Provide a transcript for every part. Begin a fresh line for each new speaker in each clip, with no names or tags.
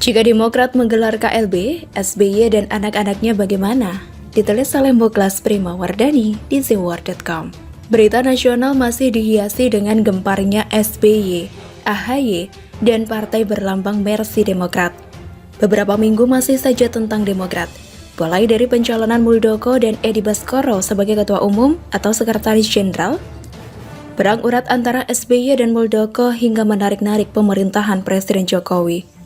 Jika Demokrat menggelar KLB, SBY dan anak-anaknya bagaimana? Ditulis oleh Muklas Prima Wardani di zeworld.com. Berita nasional masih dihiasi dengan gemparnya SBY, AHY, dan partai berlambang Mercy Demokrat. Beberapa minggu masih saja tentang Demokrat, mulai dari pencalonan Muldoko dan Edi Baskoro sebagai Ketua Umum atau Sekretaris Jenderal, perang urat antara SBY dan Muldoko hingga menarik-narik pemerintahan Presiden Jokowi.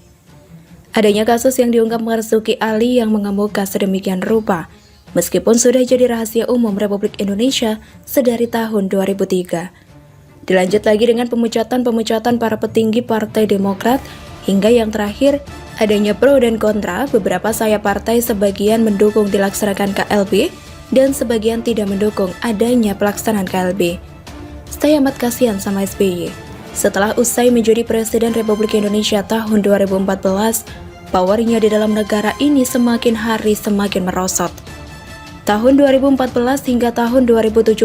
Adanya kasus yang diungkap Marzuki Ali yang mengemuka sedemikian rupa, meskipun sudah jadi rahasia umum Republik Indonesia sedari tahun 2003. Dilanjut lagi dengan pemecatan para petinggi Partai Demokrat, hingga yang terakhir, adanya pro dan kontra. Beberapa sayap partai sebagian mendukung dilaksanakan KLB, dan sebagian tidak mendukung adanya pelaksanaan KLB. Saya amat kasihan sama SBY. Setelah usai menjadi Presiden Republik Indonesia tahun 2014, powernya di dalam negara ini semakin hari semakin merosot. Tahun 2014 hingga tahun 2017,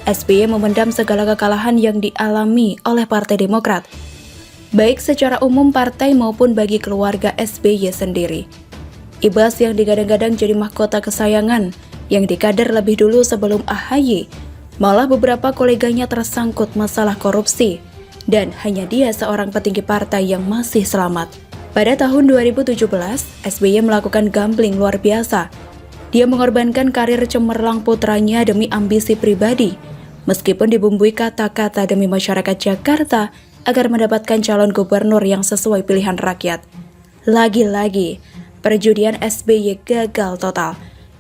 SBY memendam segala kekalahan yang dialami oleh Partai Demokrat, baik secara umum partai maupun bagi keluarga SBY sendiri. Ibas yang digadang-gadang jadi mahkota kesayangan, yang dikader lebih dulu sebelum AHY, malah beberapa koleganya tersangkut masalah korupsi, dan hanya dia seorang petinggi partai yang masih selamat. Pada tahun 2017, SBY melakukan gambling luar biasa. Dia mengorbankan karir cemerlang putranya demi ambisi pribadi, meskipun dibumbui kata-kata demi masyarakat Jakarta agar mendapatkan calon gubernur yang sesuai pilihan rakyat. Lagi-lagi, perjudian SBY gagal total.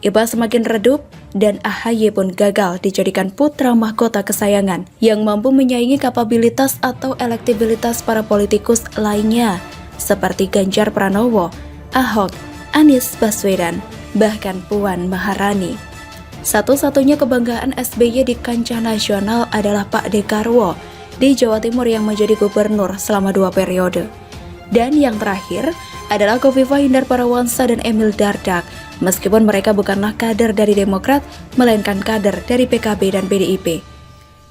Ibas semakin redup, dan AHY pun gagal dijadikan putra mahkota kesayangan yang mampu menyaingi kapabilitas atau elektibilitas para politikus lainnya, seperti Ganjar Pranowo, Ahok, Anies Baswedan, bahkan Puan Maharani. Satu-satunya kebanggaan SBY di kancah nasional adalah Pak Dekarwo di Jawa Timur yang menjadi gubernur selama 2 periode. Dan yang terakhir adalah Khofifah Indar Parawansa dan Emil Dardak, meskipun mereka bukanlah kader dari Demokrat, melainkan kader dari PKB dan PDIP.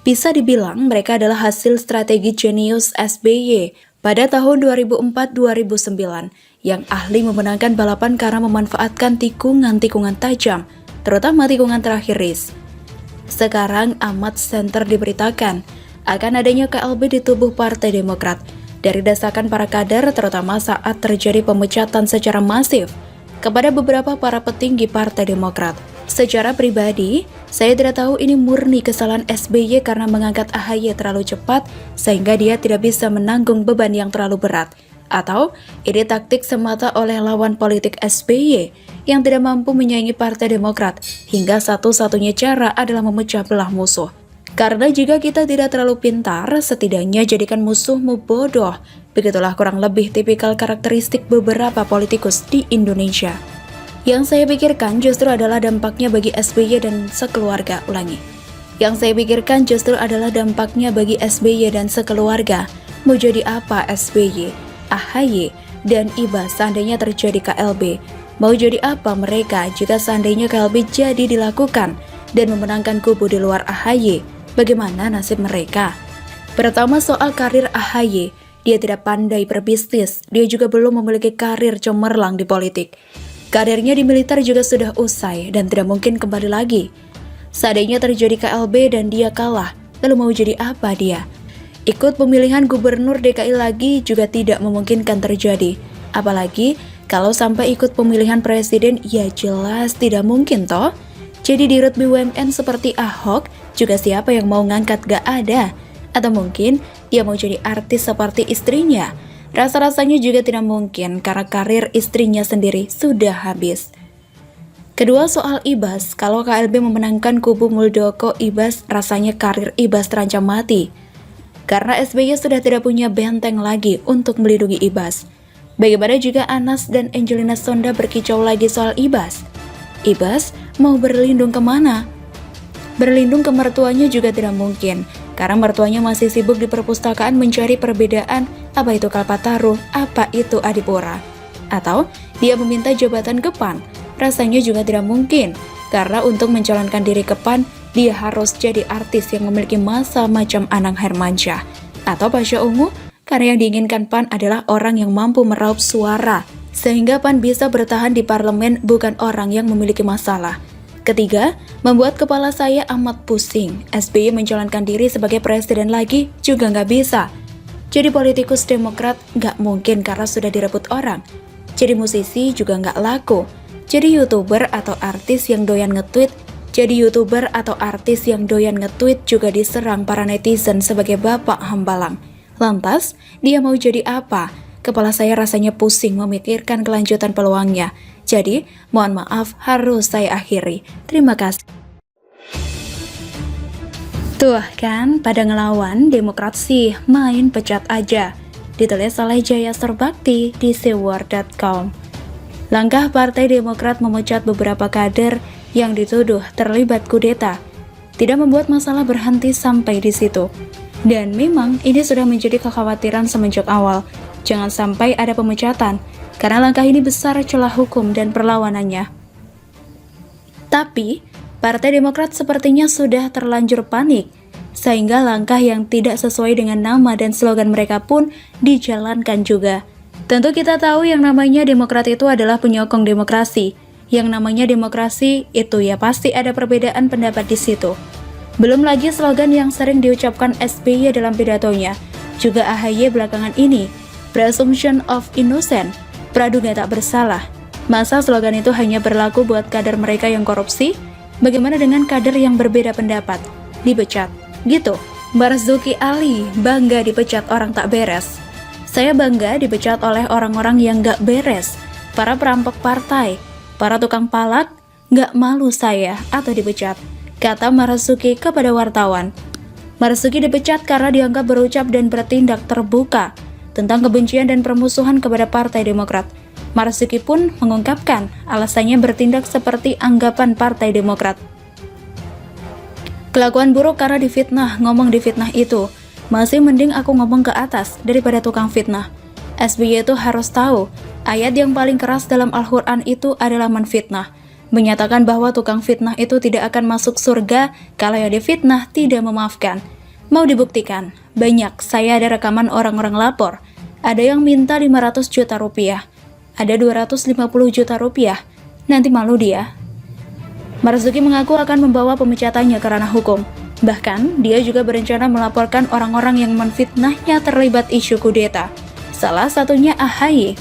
Bisa dibilang mereka adalah hasil strategi jenius SBY pada tahun 2004-2009 yang ahli memenangkan balapan karena memanfaatkan tikungan-tikungan tajam, terutama tikungan terakhir race. Sekarang amat center diberitakan akan adanya KLB di tubuh Partai Demokrat dari desakan para kader, terutama saat terjadi pemecatan secara masif kepada beberapa para petinggi Partai Demokrat. Secara pribadi, saya tidak tahu ini murni kesalahan SBY karena mengangkat AHY terlalu cepat sehingga dia tidak bisa menanggung beban yang terlalu berat, atau ini taktik semata oleh lawan politik SBY yang tidak mampu menyaingi Partai Demokrat hingga satu-satunya cara adalah memecah belah musuh. Karena jika kita tidak terlalu pintar, setidaknya jadikan musuhmu bodoh. Begitulah kurang lebih tipikal karakteristik beberapa politikus di Indonesia. Yang saya pikirkan justru adalah dampaknya bagi SBY dan sekeluarga. Yang saya pikirkan justru adalah dampaknya bagi SBY dan sekeluarga. Mau jadi apa SBY, AHY, dan Ibas seandainya terjadi KLB? Mau jadi apa mereka jika seandainya KLB jadi dilakukan dan memenangkan kubu di luar AHY? Bagaimana nasib mereka? Pertama, soal karir AHY, dia tidak pandai berbisnis, dia juga belum memiliki karir cemerlang di politik. Karirnya di militer juga sudah usai dan tidak mungkin kembali lagi. Seandainya terjadi KLB dan dia kalah, lalu mau jadi apa dia? Ikut pemilihan gubernur DKI lagi juga tidak memungkinkan terjadi. Apalagi kalau sampai ikut pemilihan presiden, ya jelas tidak mungkin toh. Jadi di rut BUMN seperti Ahok, juga siapa yang mau ngangkat gak ada. Atau mungkin dia mau jadi artis seperti istrinya. Rasa-rasanya juga tidak mungkin karena karir istrinya sendiri sudah habis. Kedua, soal Ibas, kalau KLB memenangkan kubu Muldoko Ibas, rasanya karir Ibas terancam mati. Karena SBY sudah tidak punya benteng lagi untuk melindungi Ibas. Bagaimana jika Anas dan Angelina Sonda berkicau lagi soal Ibas? Ibas mau berlindung kemana? Berlindung ke mertuanya juga tidak mungkin, karena mertuanya masih sibuk di perpustakaan mencari perbedaan apa itu Kalpataru, apa itu Adipura. Atau dia meminta jabatan ke PAN, rasanya juga tidak mungkin, karena untuk mencalonkan diri ke PAN, dia harus jadi artis yang memiliki masa macam Anang Hermansyah, atau Pasha Ungu, karena yang diinginkan PAN adalah orang yang mampu meraup suara, sehingga PAN bisa bertahan di parlemen, bukan orang yang memiliki masalah. Ketiga, membuat kepala saya amat pusing. SBY menjalankan diri sebagai presiden lagi juga nggak bisa. Jadi politikus Demokrat nggak mungkin karena sudah direbut orang. Jadi musisi juga nggak laku. Jadi YouTuber atau artis yang doyan nge-tweet juga diserang para netizen sebagai bapak hambalang. Lantas, dia mau jadi apa? Kepala saya rasanya pusing memikirkan kelanjutan peluangnya. Jadi, mohon maaf harus saya akhiri. Terima kasih. Tuh kan, pada ngelawan, Demokrat sih main pecat aja. Ditulis oleh Jaya Serbakti di sewar.com. Langkah Partai Demokrat memecat beberapa kader yang dituduh terlibat kudeta tidak membuat masalah berhenti sampai di situ. Dan memang ini sudah menjadi kekhawatiran semenjak awal. Jangan sampai ada pemecatan, karena langkah ini besar celah hukum dan perlawanannya. Tapi, Partai Demokrat sepertinya sudah terlanjur panik, sehingga langkah yang tidak sesuai dengan nama dan slogan mereka pun dijalankan juga. Tentu kita tahu yang namanya Demokrat itu adalah penyokong demokrasi. Yang namanya demokrasi itu ya pasti ada perbedaan pendapat di situ. Belum lagi slogan yang sering diucapkan SBY dalam pidatonya. Juga AHY belakangan ini, presumption of innocent, praduga tak bersalah. Masa slogan itu hanya berlaku buat kader mereka yang korupsi? Bagaimana dengan kader yang berbeda pendapat? Dipecat. Gitu. Marzuki Ali bangga dipecat orang tak beres. Saya bangga dipecat oleh orang-orang yang gak beres. Para perampok partai, para tukang palak, gak malu saya atau dipecat, kata Marzuki kepada wartawan. Marzuki dipecat karena dianggap berucap dan bertindak terbuka tentang kebencian dan permusuhan kepada Partai Demokrat. Marzuki pun mengungkapkan alasannya bertindak seperti anggapan Partai Demokrat. Kelakuan buruk karena difitnah, ngomong difitnah itu. Masih mending aku ngomong ke atas daripada tukang fitnah. SBY itu harus tahu, ayat yang paling keras dalam Al-Quran itu adalah menfitnah. Menyatakan bahwa tukang fitnah itu tidak akan masuk surga kalau yang difitnah tidak memaafkan. Mau dibuktikan? Banyak, saya ada rekaman orang-orang lapor. Ada yang minta 500 juta rupiah. Ada 250 juta rupiah. Nanti malu dia. Marzuki mengaku akan membawa pemecatannya ke ranah hukum. Bahkan, dia juga berencana melaporkan orang-orang yang menfitnahnya terlibat isu kudeta. Salah satunya AHY.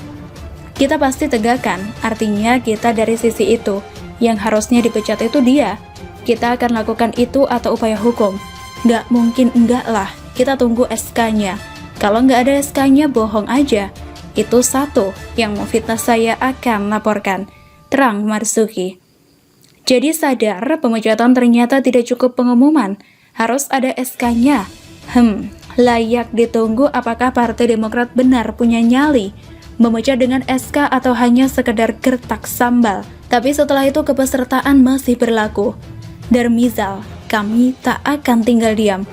Kita pasti tegakkan, artinya kita dari sisi itu. Yang harusnya dipecat itu dia. Kita akan lakukan itu atau upaya hukum. Nggak mungkin enggak lah, kita tunggu SK-nya. Kalau nggak ada SK-nya, bohong aja. Itu satu, yang memfitnah saya akan laporkan. Terang Marzuki. Jadi sadar, pemecatan ternyata tidak cukup pengumuman. Harus ada SK-nya. Layak ditunggu apakah Partai Demokrat benar punya nyali memecat dengan SK atau hanya sekedar gertak sambal. Tapi setelah itu kepesertaan masih berlaku. Darmizal, kami tak akan tinggal diam.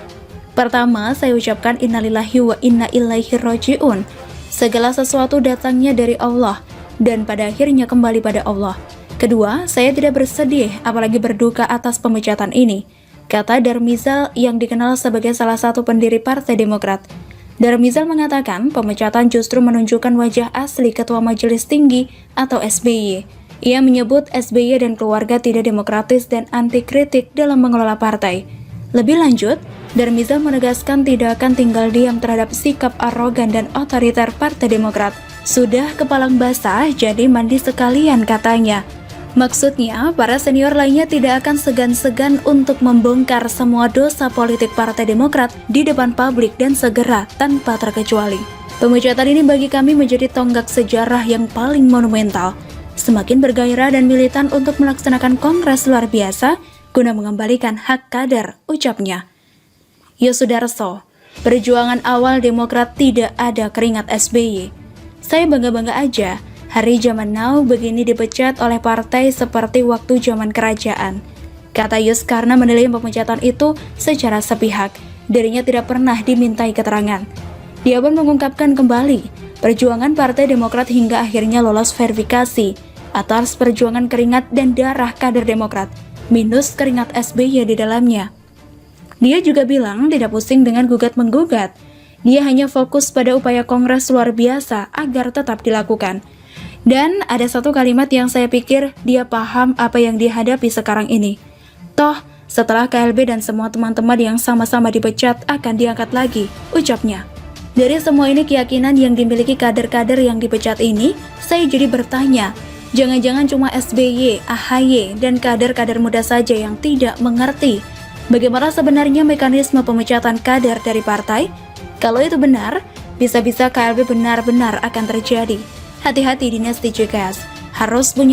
Pertama, saya ucapkan innalillahi wa inna ilaihi raji'un. Segala sesuatu datangnya dari Allah dan pada akhirnya kembali pada Allah. Kedua, saya tidak bersedih apalagi berduka atas pemecatan ini, kata Darmizal yang dikenal sebagai salah satu pendiri Partai Demokrat. Darmizal mengatakan pemecatan justru menunjukkan wajah asli Ketua Majelis Tinggi atau SBY. Ia menyebut SBY dan keluarga tidak demokratis dan anti kritik dalam mengelola partai. Lebih lanjut, Darmizal menegaskan tidak akan tinggal diam terhadap sikap arogan dan otoriter Partai Demokrat. Sudah kepalang basah, jadi mandi sekalian katanya. Maksudnya, para senior lainnya tidak akan segan-segan untuk membongkar semua dosa politik Partai Demokrat di depan publik dan segera tanpa terkecuali. Pemecatan ini bagi kami menjadi tonggak sejarah yang paling monumental. Semakin bergairah dan militan untuk melaksanakan kongres luar biasa guna mengembalikan hak kader, ucapnya. Yosudarso, perjuangan awal Demokrat tidak ada keringat SBY. Saya bangga-bangga aja. Hari zaman now begini dipecat oleh partai seperti waktu zaman kerajaan, kata Yus karena menilai pemecatan itu secara sepihak. Dirinya tidak pernah dimintai keterangan. Dia pun mengungkapkan kembali perjuangan Partai Demokrat hingga akhirnya lolos verifikasi atas perjuangan keringat dan darah kader Demokrat, minus keringat SBY di dalamnya. Dia juga bilang tidak pusing dengan gugat-menggugat. Dia hanya fokus pada upaya kongres luar biasa agar tetap dilakukan. Dan ada satu kalimat yang saya pikir dia paham apa yang dihadapi sekarang ini. Toh, setelah KLB dan semua teman-teman yang sama-sama dipecat akan diangkat lagi, ucapnya. Dari semua ini keyakinan yang dimiliki kader-kader yang dipecat ini, saya jadi bertanya, jangan-jangan cuma SBY, AHY, dan kader-kader muda saja yang tidak mengerti bagaimana sebenarnya mekanisme pemecatan kader dari partai? Kalau itu benar, bisa-bisa KLB benar-benar akan terjadi. Hati-hati dinasti JKS, harus punya